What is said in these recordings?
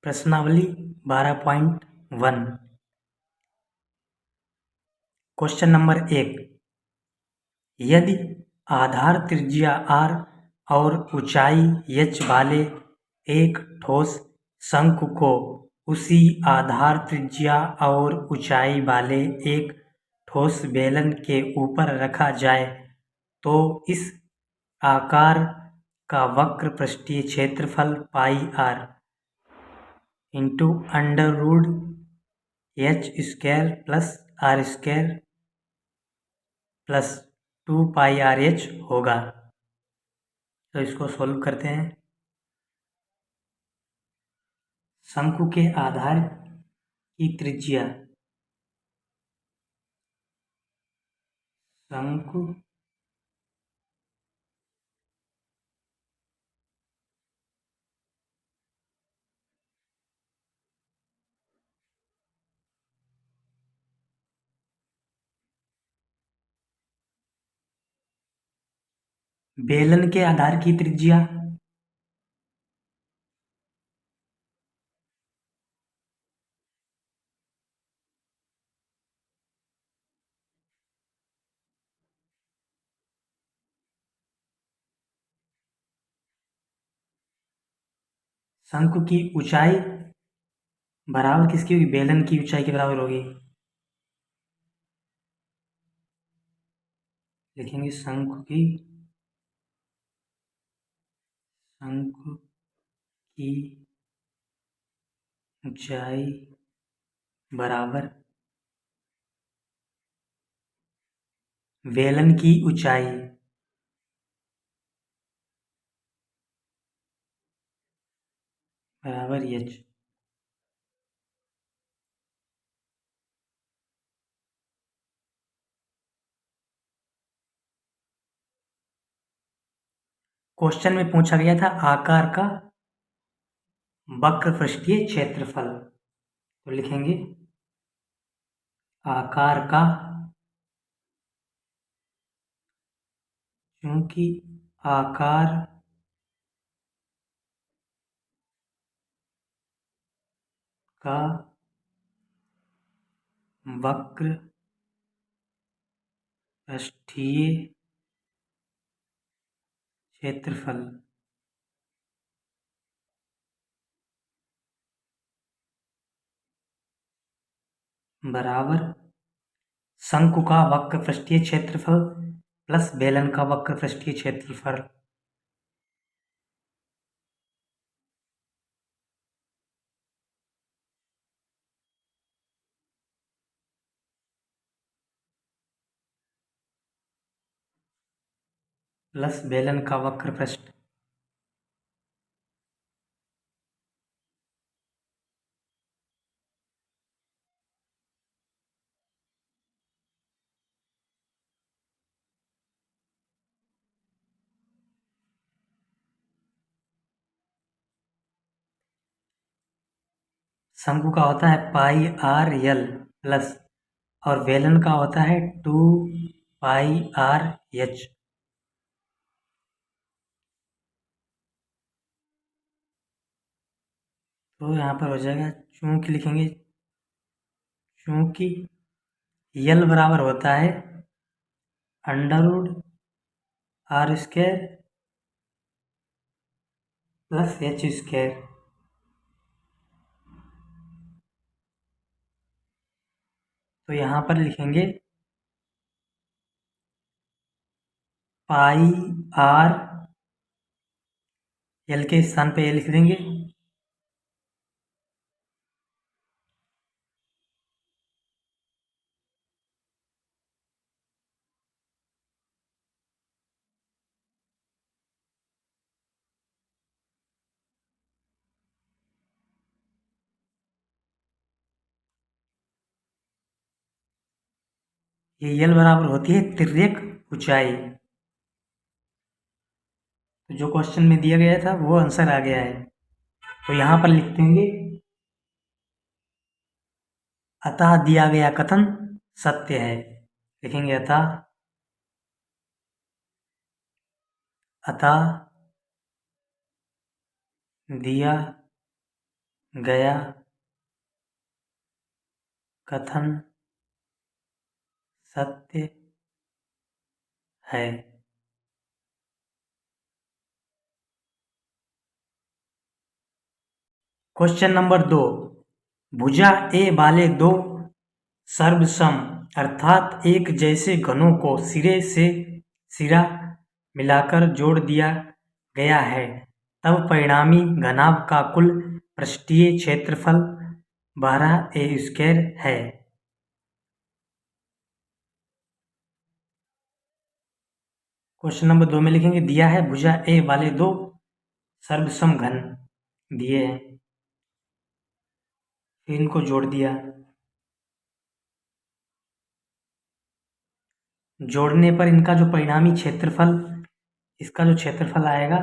प्रश्नावली 12.1 question number 1। यदि आधार त्रिज्या r और ऊंचाई h वाले एक ठोस शंकु को उसी आधार त्रिज्या और ऊंचाई वाले एक ठोस बेलन के ऊपर रखा जाए तो इस आकार का वक्र पृष्ठीय क्षेत्रफल pi r into under root h square plus r square plus 2 pi R H होगा। तो इसको सोल्व करते हैं। शंकु के आधार की त्रिज्या शंकु बेलन के आधार की त्रिज्या शंकु की ऊंचाई बराबर किसकी होगी? बेलन की ऊंचाई के बराबर होगी। लिखेंगे शंकु की ऊंचाई बराबर बेलन की ऊंचाई बराबर h। क्वेश्चन में पूछा गया था आकार का वक्र पृष्ठीय क्षेत्रफल। तो लिखेंगे आकार का, क्योंकि आकार का वक्र पृष्ठीय क्षेत्रफल बराबर शंकु का वक्र पृष्ठीय क्षेत्रफल प्लस बेलन का वक्र पृष्ठीय क्षेत्रफल। प्लस बेलन का वक्र पृष्ठ शंकु का होता है पाई आर एल प्लस और बेलन का होता है 2 पाई आर एच। तो यहाँ पर हो जाएगा, चूंकि लिखेंगे चूंकि यल बराबर होता है under root R square plus H square. तो यहाँ पर लिखेंगे पाई आर एल के स्थान पे ये लिख देंगे ये यल बराबर होती है तिर्यक ऊंचाई। तो जो क्वेश्चन में दिया गया था वो आंसर आ गया है। तो यहाँ पर लिख देंगे अतः दिया गया कथन सत्य है। लिखेंगे अतः दिया गया कथन सत्य है। क्वेश्चन नंबर 2, भुजा ए वाले दो सर्वसम अर्थात एक जैसे घनों को सिरे से सिरा मिलाकर जोड़ दिया गया है, तब परिणामी घनाभ का कुल पृष्ठीय क्षेत्रफल 12a² है। क्वेश्चन नंबर 2 में लिखेंगे, दिया है भुजा ए वाले दो सर्वसम घन दिए हैं, फिर इनको जोड़ दिया, जोड़ने पर इनका जो परिणामी क्षेत्रफल, इसका जो क्षेत्रफल आएगा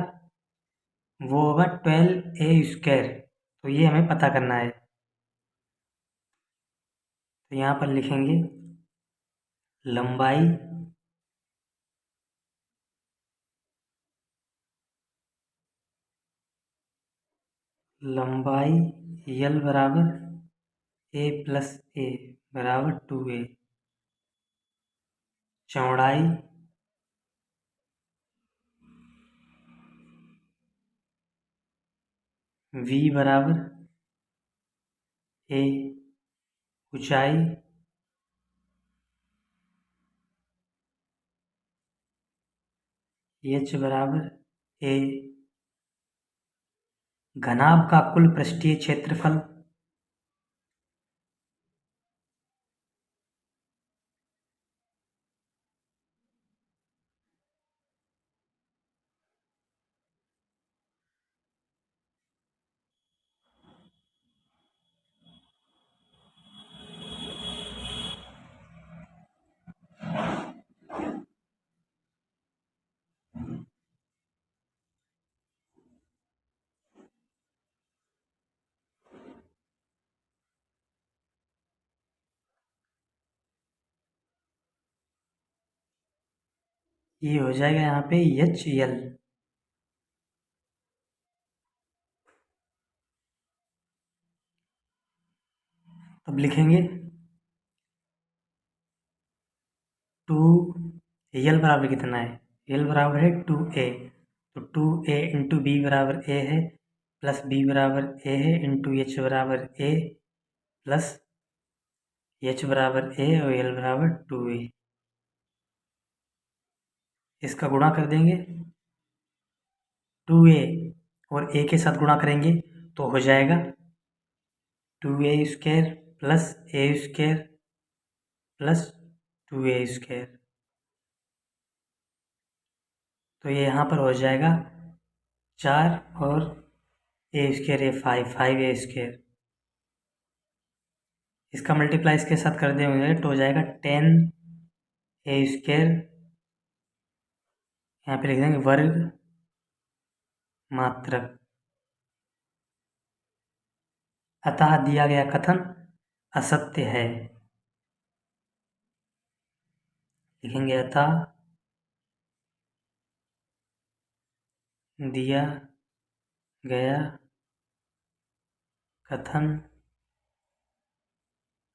वो होगा 12a²। तो ये हमें पता करना है। तो यहाँ पर लिखेंगे लंबाई L बराबर a+a बराबर 2a, चौड़ाई v बराबर a, ऊंचाई h बराबर a, घनाभ का कुल पृष्ठीय क्षेत्रफल ये हो जाएगा यहाँ पे HL। अब लिखेंगे 2 L बराबर कितना है, L बराबर है 2a, तो 2a इंटू बी बराबर a है, प्लस b बराबर a है, इंटू h बराबर a, प्लस h बराबर a और L बराबर 2a। इसका गुणा कर देंगे, 2a और a के साथ गुणा करेंगे तो हो जाएगा 2a² plus a² plus 2a²। तो ये यहाँ पर हो जाएगा 4 और a² है 5a²। इसका मल्टीप्लाई इसके साथ कर देंगे तो हो जाएगा 10a², यहाँ पे लिख देंगे वर्ग मात्रक। अतः दिया गया कथन असत्य है। लिखेंगे अतः दिया गया कथन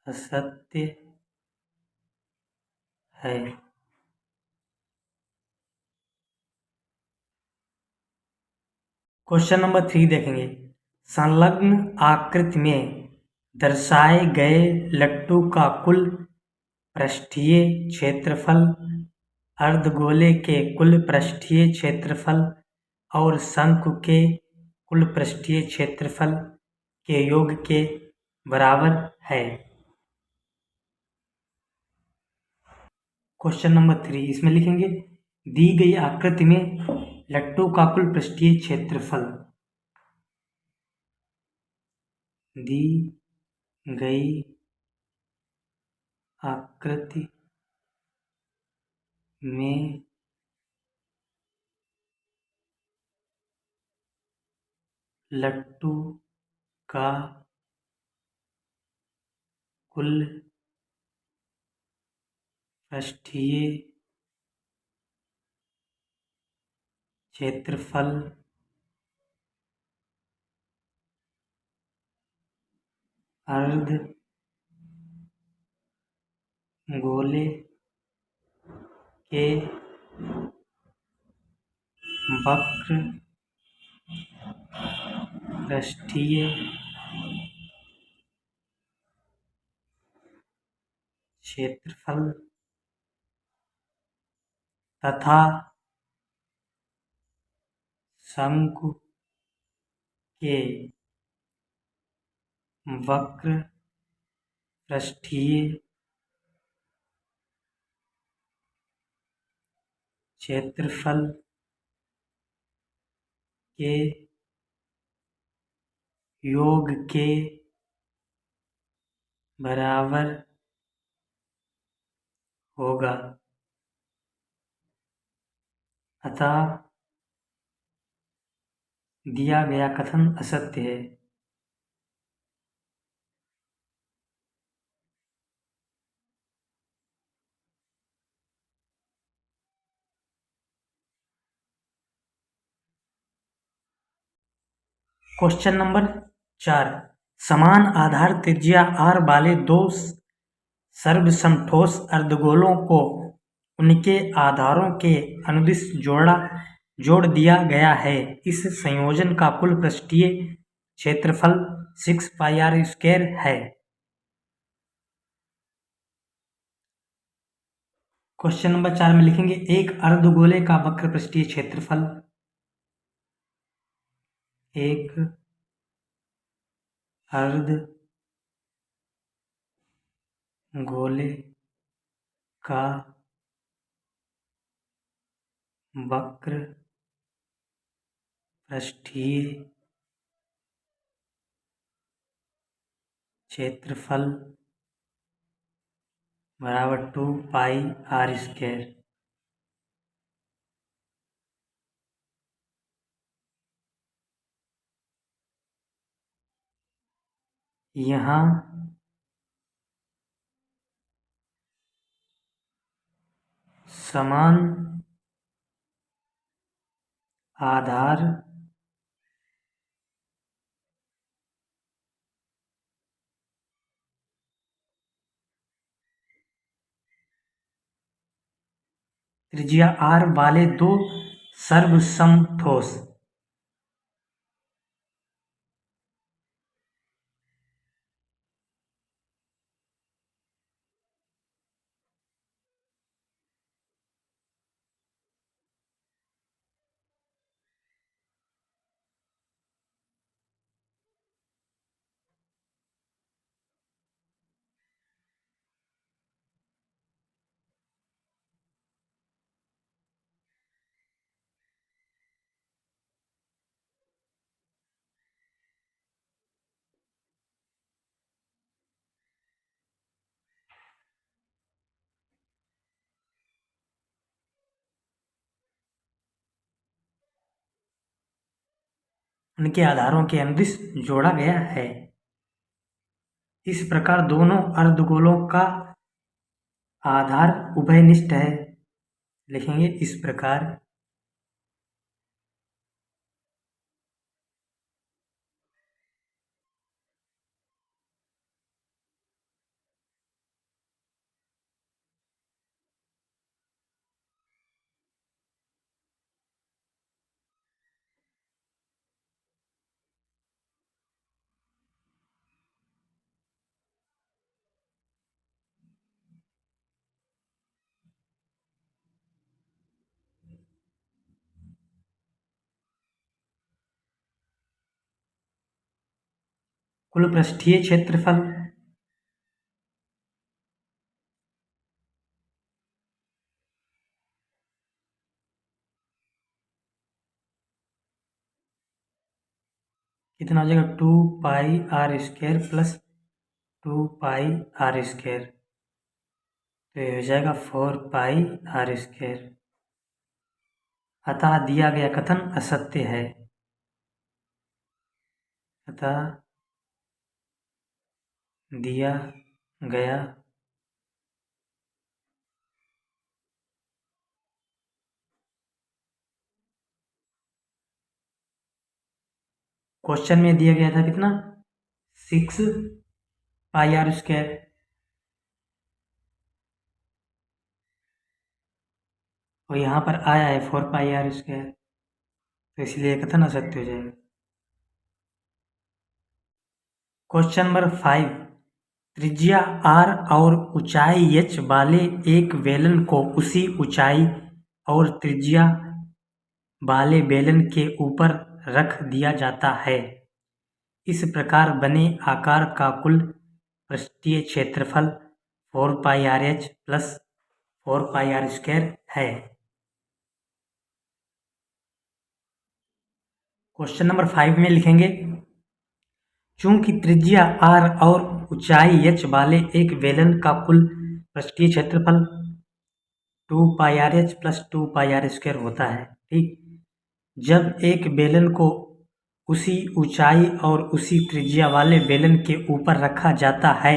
असत्य है। क्वेश्चन नंबर 3 देखेंगे, संलग्न आकृति में दर्शाए गए लट्टू का कुल पृष्ठीय क्षेत्रफल अर्धगोले के कुल पृष्ठीय क्षेत्रफल और शंकु के कुल पृष्ठीय क्षेत्रफल के योग के बराबर है। क्वेश्चन नंबर 3 इसमें लिखेंगे, दी गई आकृति में लट्टू का कुल पृष्ठीय क्षेत्रफल, दी गई आकृति में लट्टू का कुल पृष्ठीय क्षेत्रफल अर्ध गोले के वक्र पृष्ठीय क्षेत्रफल तथा शंकु के वक्र पृष्ठीय क्षेत्रफल के योग के बराबर होगा, अतः दिया गया कथन असत्य है। क्वेश्चन नंबर 4, समान आधार त्रिज्या r वाले दो सर्वसमठोस अर्धगोलों को उनके आधारों के अनुदिश जोड़ दिया गया है। इस संयोजन का कुल पृष्ठीय क्षेत्रफल 6πr² है। क्वेश्चन नंबर 4 में लिखेंगे एक अर्धगोले का वक्र पृष्ठीय क्षेत्रफल, एक अर्धगोले का वक्र पृष्ठीय क्षेत्रफल बराबर 2πr²। यहाँ समान आधार त्रिज्या r वाले दो सर्वसमठोस उनके आधारों के अनुदिश जोड़ा गया है। इस प्रकार दोनों अर्धगोलों का आधार उभयनिष्ठ है। लिखेंगे इस प्रकार कुल पृष्ठीय क्षेत्रफल कितना हो जाएगा 2πr² प्लस 2πr², तो ये हो जाएगा 4πr²। अतः दिया गया कथन असत्य है। अतः दिया गया क्वेश्चन में दिया गया था कितना 6 पाई आर स्क्वायर, और यहाँ पर आया है 4 पाई आर स्क्वायर, तो इसलिए कथन असत्य हो जाएगा। क्वेश्चन नंबर 5, त्रिज्या r और ऊंचाई h वाले एक बेलन को उसी ऊंचाई और त्रिज्या वाले बेलन के ऊपर रख दिया जाता है। इस प्रकार बने आकार का कुल पृष्ठीय क्षेत्रफल 4 pi R H plus 4 pi R square है। क्वेश्चन नंबर 5 में लिखेंगे, चूंकि त्रिज्या r और ऊंचाई h वाले एक बेलन का कुल पृष्ठीय क्षेत्रफल 2 pi R H plus 2 pi R square होता है, ठीक, जब एक बेलन को उसी ऊंचाई और उसी त्रिज्या वाले बेलन के ऊपर रखा जाता है,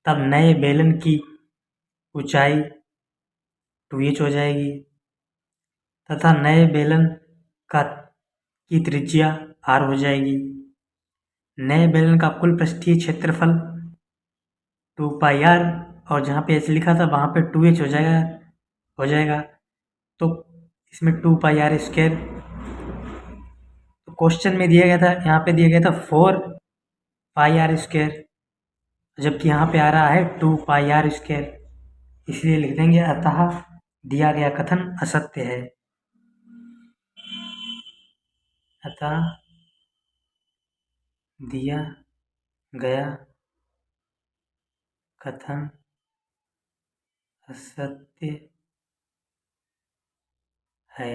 तब नए बेलन की ऊंचाई 2h हो जाएगी तथा नए बेलन की त्रिज्या r हो जाएगी। नए बेलन का कुल पृष्ठीय क्षेत्रफल 2 पाई आर, और जहाँ पे h लिखा था वहाँ पे 2h हो जाएगा, तो इसमें 2 पाई आर स्क्वायर। तो क्वेश्चन में दिया गया था, यहाँ पे दिया गया था 4 पाई आर स्क्वायर, जबकि यहाँ पे आ रहा है 2 पाई आर स्क्वायर, इसलिए लिख देंगे अतः दिया गया कथन असत्य है। अतः दिया गया कथन असत्य है।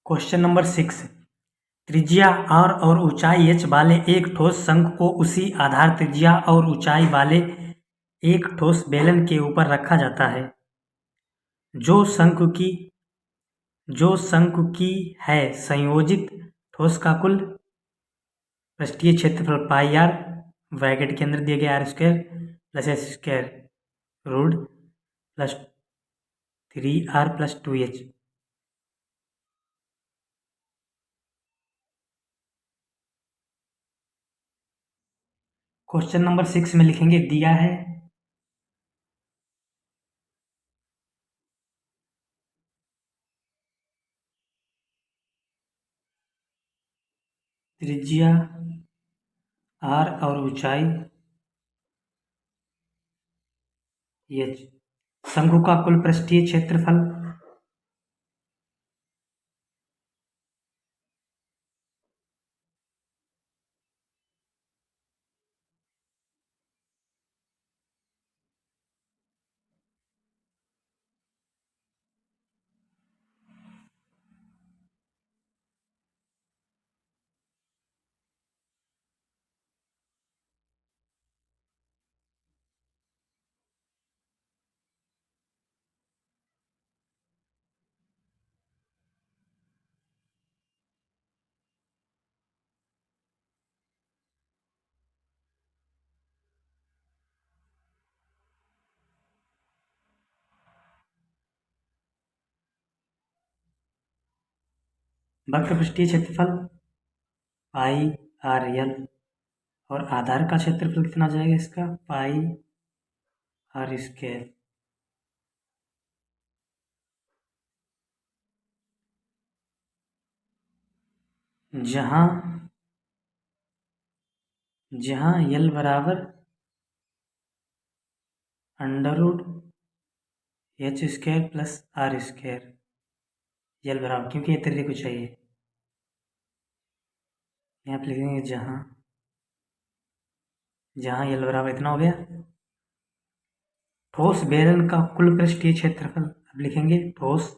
क्वेश्चन नंबर 6, त्रिज्या r और ऊंचाई h वाले एक ठोस शंकु को उसी आधार त्रिज्या और ऊंचाई वाले एक ठोस बेलन के ऊपर रखा जाता है। जो शंकु की है संयोजित ठोस का कुल पृष्ठीय क्षेत्रफल पाई आर, ब्रैकेट के अंदर दिए गए R square plus S square root plus 3r plus 2h। Question number 6 में लिखेंगे, दिया है त्रिज्या r और ऊंचाई h, शंकु का कुल पृष्ठीय क्षेत्रफल वक्र पृष्ठीय क्षेत्रफल पाई आर एल, और आधार का क्षेत्रफल कितना जाएगा इसका पाई आर स्क्वायर। जहाँ एल बराबर under root H square plus R square, L बराबर, क्योंकि ये त्रिज्या को चाहिए, यहाँ पे लिखेंगे जहाँ एल बराबर इतना हो गया। ठोस बेलन का कुल पृष्ठीय क्षेत्रफल, अब लिखेंगे ठोस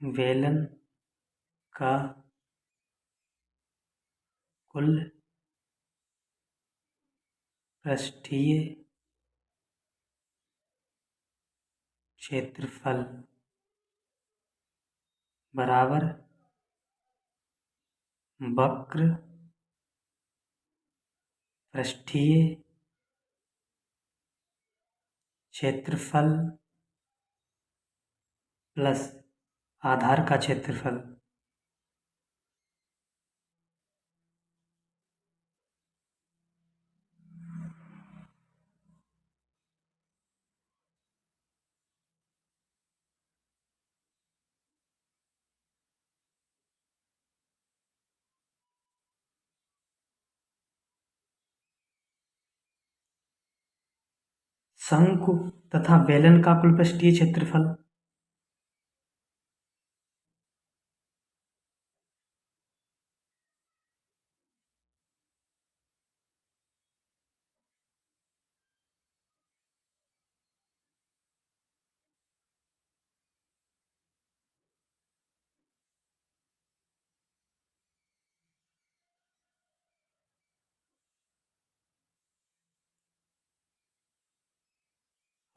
बेलन का कुल पृष्ठीय क्षेत्रफल बराबर वक्र पृष्ठीय क्षेत्रफल प्लस आधार का क्षेत्रफल। शंकु तथा बेलन का कुल पृष्ठीय क्षेत्रफल।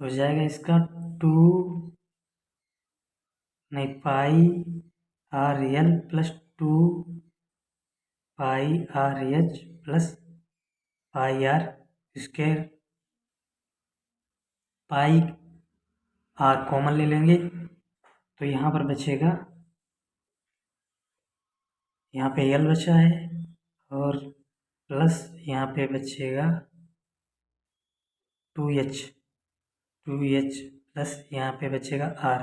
हो जाएगा इसका 2 नहीं pi R L plus 2 pi R H plus pi R square. Pi R common ले लेंगे तो यहाँ पर बचेगा, यहाँ पे एल बचा है और प्लस यहाँ पे बचेगा 2h प्लस यहाँ पे बचेगा आर,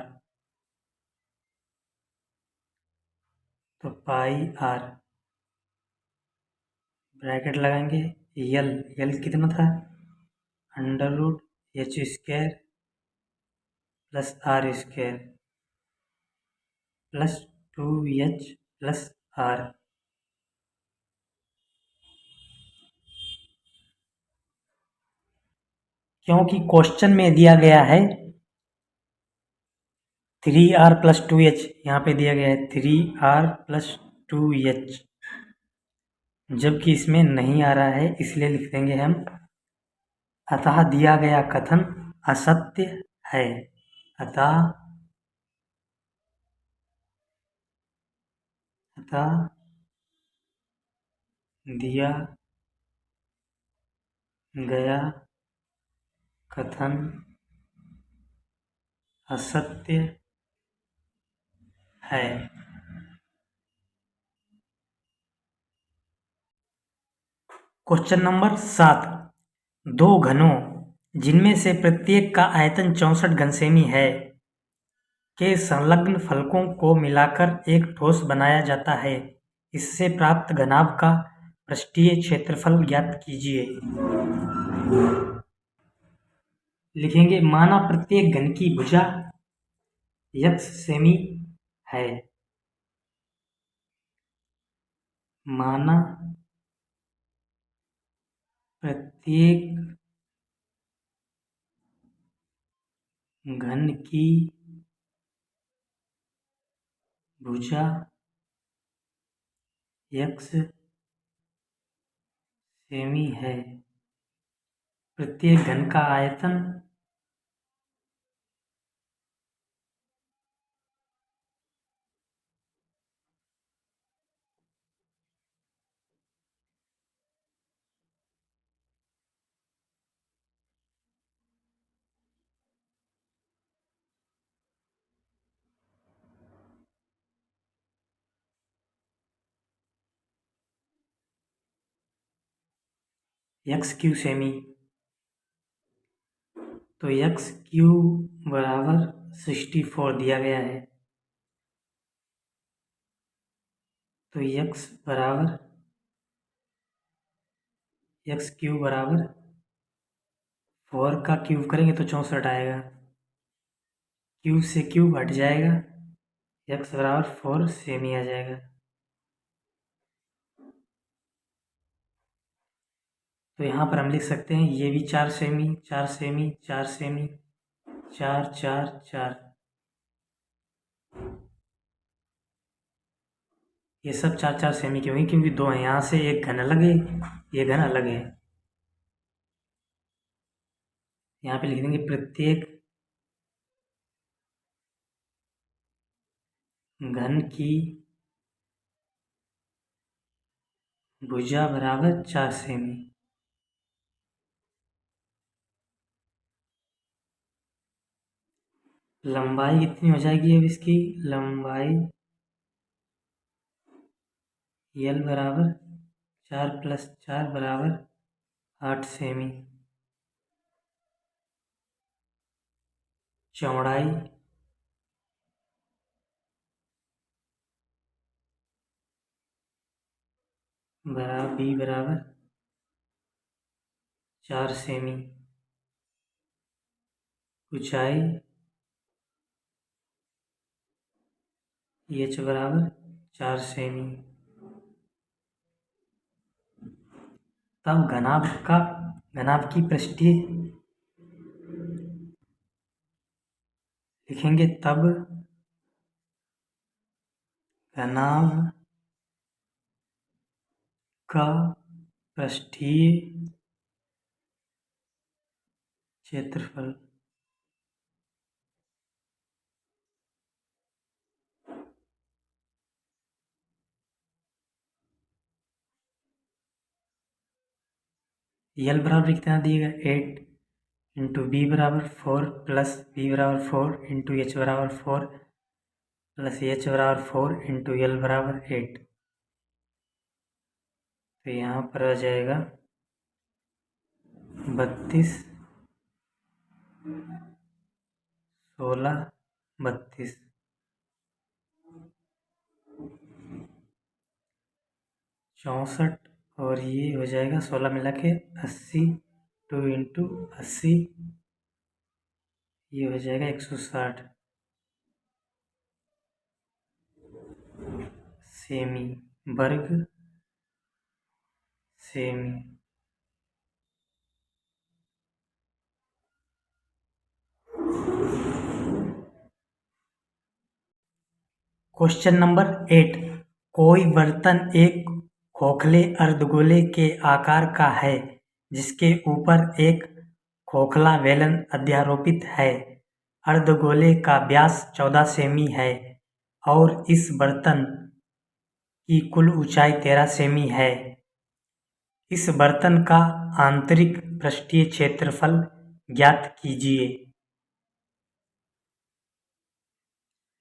तो पाई आर ब्रैकेट लगाएंगे। यल कितना था, under root H square plus R square plus 2h plus R. क्योंकि क्वेश्चन में दिया गया है 3r प्लस 2h, यहाँ पे दिया गया है 3r प्लस 2h, जबकि इसमें नहीं आ रहा है, इसलिए लिख देंगे हम अतः दिया गया कथन असत्य है। अतः दिया गया कथन असत्य है। क्वेश्चन नंबर 7, दो घनों जिनमें से प्रत्येक का आयतन 64 घनसेमी है के संलग्न फलकों को मिलाकर एक ठोस बनाया जाता है। इससे प्राप्त घनाभ का पृष्ठीय क्षेत्रफल ज्ञात कीजिए। लिखेंगे माना प्रत्येक घन की भुजा x सेमी है। माना प्रत्येक घन की भुजा x सेमी है। प्रत्येक घन का आयतन x क्यू सेमी, तो x क्यू बराबर 64 दिया गया है, तो x क्यू बराबर 4 का क्यूब करेंगे तो 64 आएगा, क्यूब से क्यूब हट जाएगा, x बराबर 4 सेमी आ जाएगा। तो यहाँ पर हम लिख सकते हैं ये भी 4 सेमी 4 सेमी 4 सेमी 4 4 4, ये सब 4 4 सेमी क्यों हुई, क्योंकि दो हैं, यहाँ से एक घन अलग है, ये घन अलग है। यहाँ पे लिख देंगे प्रत्येक घन की भुजा बराबर 4 सेमी। लंबाई कितनी हो जाएगी अब इसकी? लंबाई यल बराबर 4+4 बराबर 8 सेमी। चौड़ाई बी बराबर 4 सेमी। ऊंचाई एच बराबर 4 सेमी। तब घनाभ की पृष्ठीय लिखेंगे। तब घनाभ का पृष्ठीय क्षेत्रफल यल बराबर कितना दिएगा? 8 इंटू बी बराबर 4 प्लस बी बराबर 4 इंटू एच बराबर 4 प्लस एच बराबर 4 इंटू यल बराबर 8। तो यहाँ पर आ जाएगा 32, 16, 32। 64 और ये हो जाएगा 16 मिला के 80। 2 इंटू 80 ये हो जाएगा 160 सेमी। वर्ग सेमी। Question number 8। कोई बर्तन एक खोखले अर्धगोले के आकार का है जिसके ऊपर एक खोखला बेलन अध्यारोपित है। अर्धगोले का व्यास 14 सेमी है और इस बर्तन की कुल ऊंचाई 13 सेमी है। इस बर्तन का आंतरिक पृष्ठीय क्षेत्रफल ज्ञात कीजिए।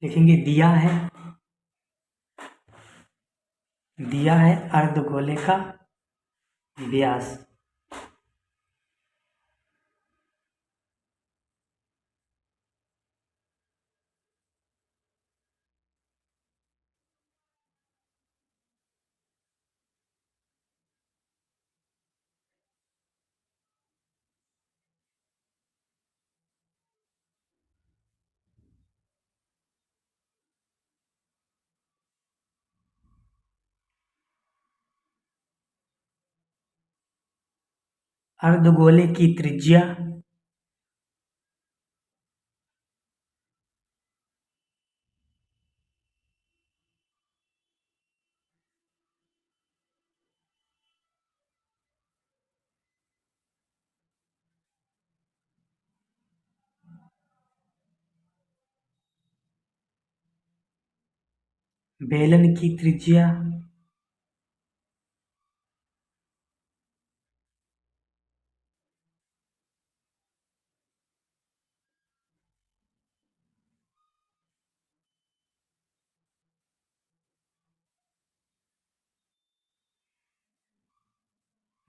लिखेंगे दिया है अर्धगोले का व्यास अर्धगोले की त्रिज्या बेलन की त्रिज्या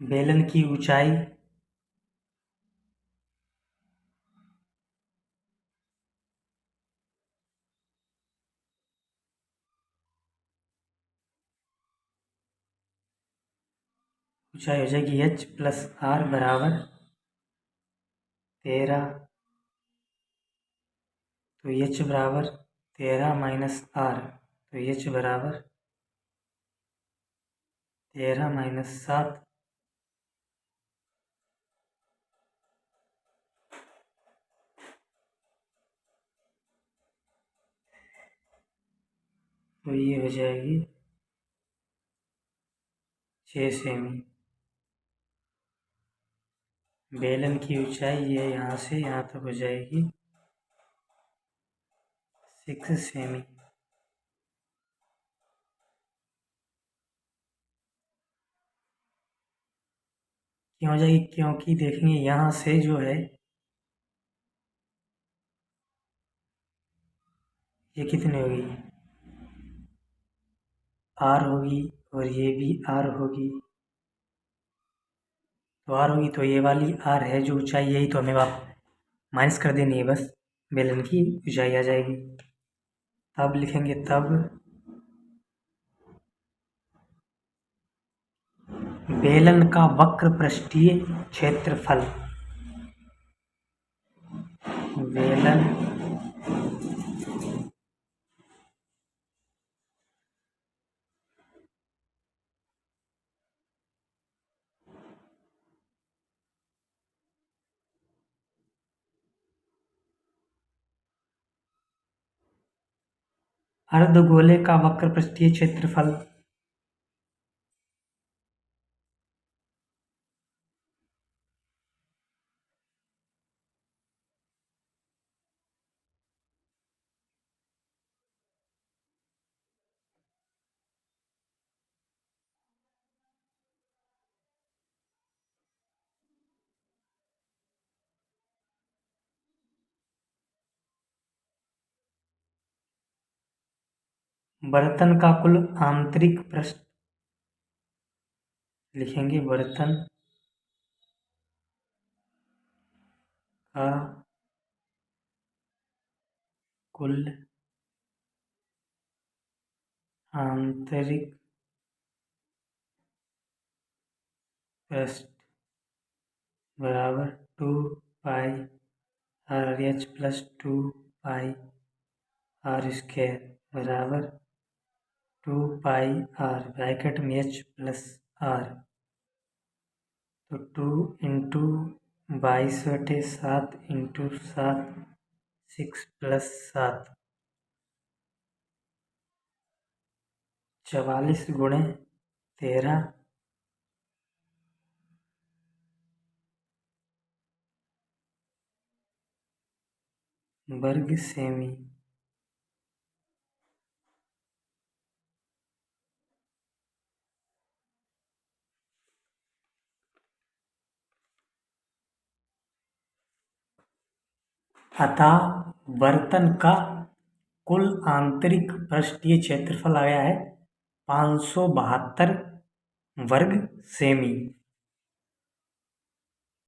बेलन की ऊंचाई हो जाएगी h प्लस आर बराबर 13। तो h बराबर 13 माइनस आर, तो h बराबर 13 माइनस 7। तो ये हो जाएगी 6 सेमी। बेलन की ऊंचाई ये यहाँ से यहाँ तक हो जाएगी 6 सेमी। क्यों हो जाएगी? क्योंकि देखेंगे यहाँ से जो है ये कितनी होगी, आर होगी, और ये भी आर होगी। तो आर होगी तो ये वाली आर है जो ऊंचाई, यही तो हमें आप माइनस कर देनी है बस, बेलन की ऊंचाई आ जाएगी। तब लिखेंगे, तब बेलन का वक्र पृष्ठीय क्षेत्रफल, बेलन अर्धगोले का वक्र पृष्ठीय क्षेत्रफल, बर्तन का कुल आंतरिक पृष्ठ, लिखेंगे बर्तन का कुल आंतरिक पृष्ठ बराबर 2 pi R H plus 2 pi R square बराबर 2 पाई आर, ब्रैकेट में एच प्लस आर, तो 2 × 22/7 × 7 6 + 7 44 × 13 वर्ग सेमी। अतः बर्तन का कुल आंतरिक पृष्ठीय क्षेत्रफल आ गया है 572 वर्ग सेमी।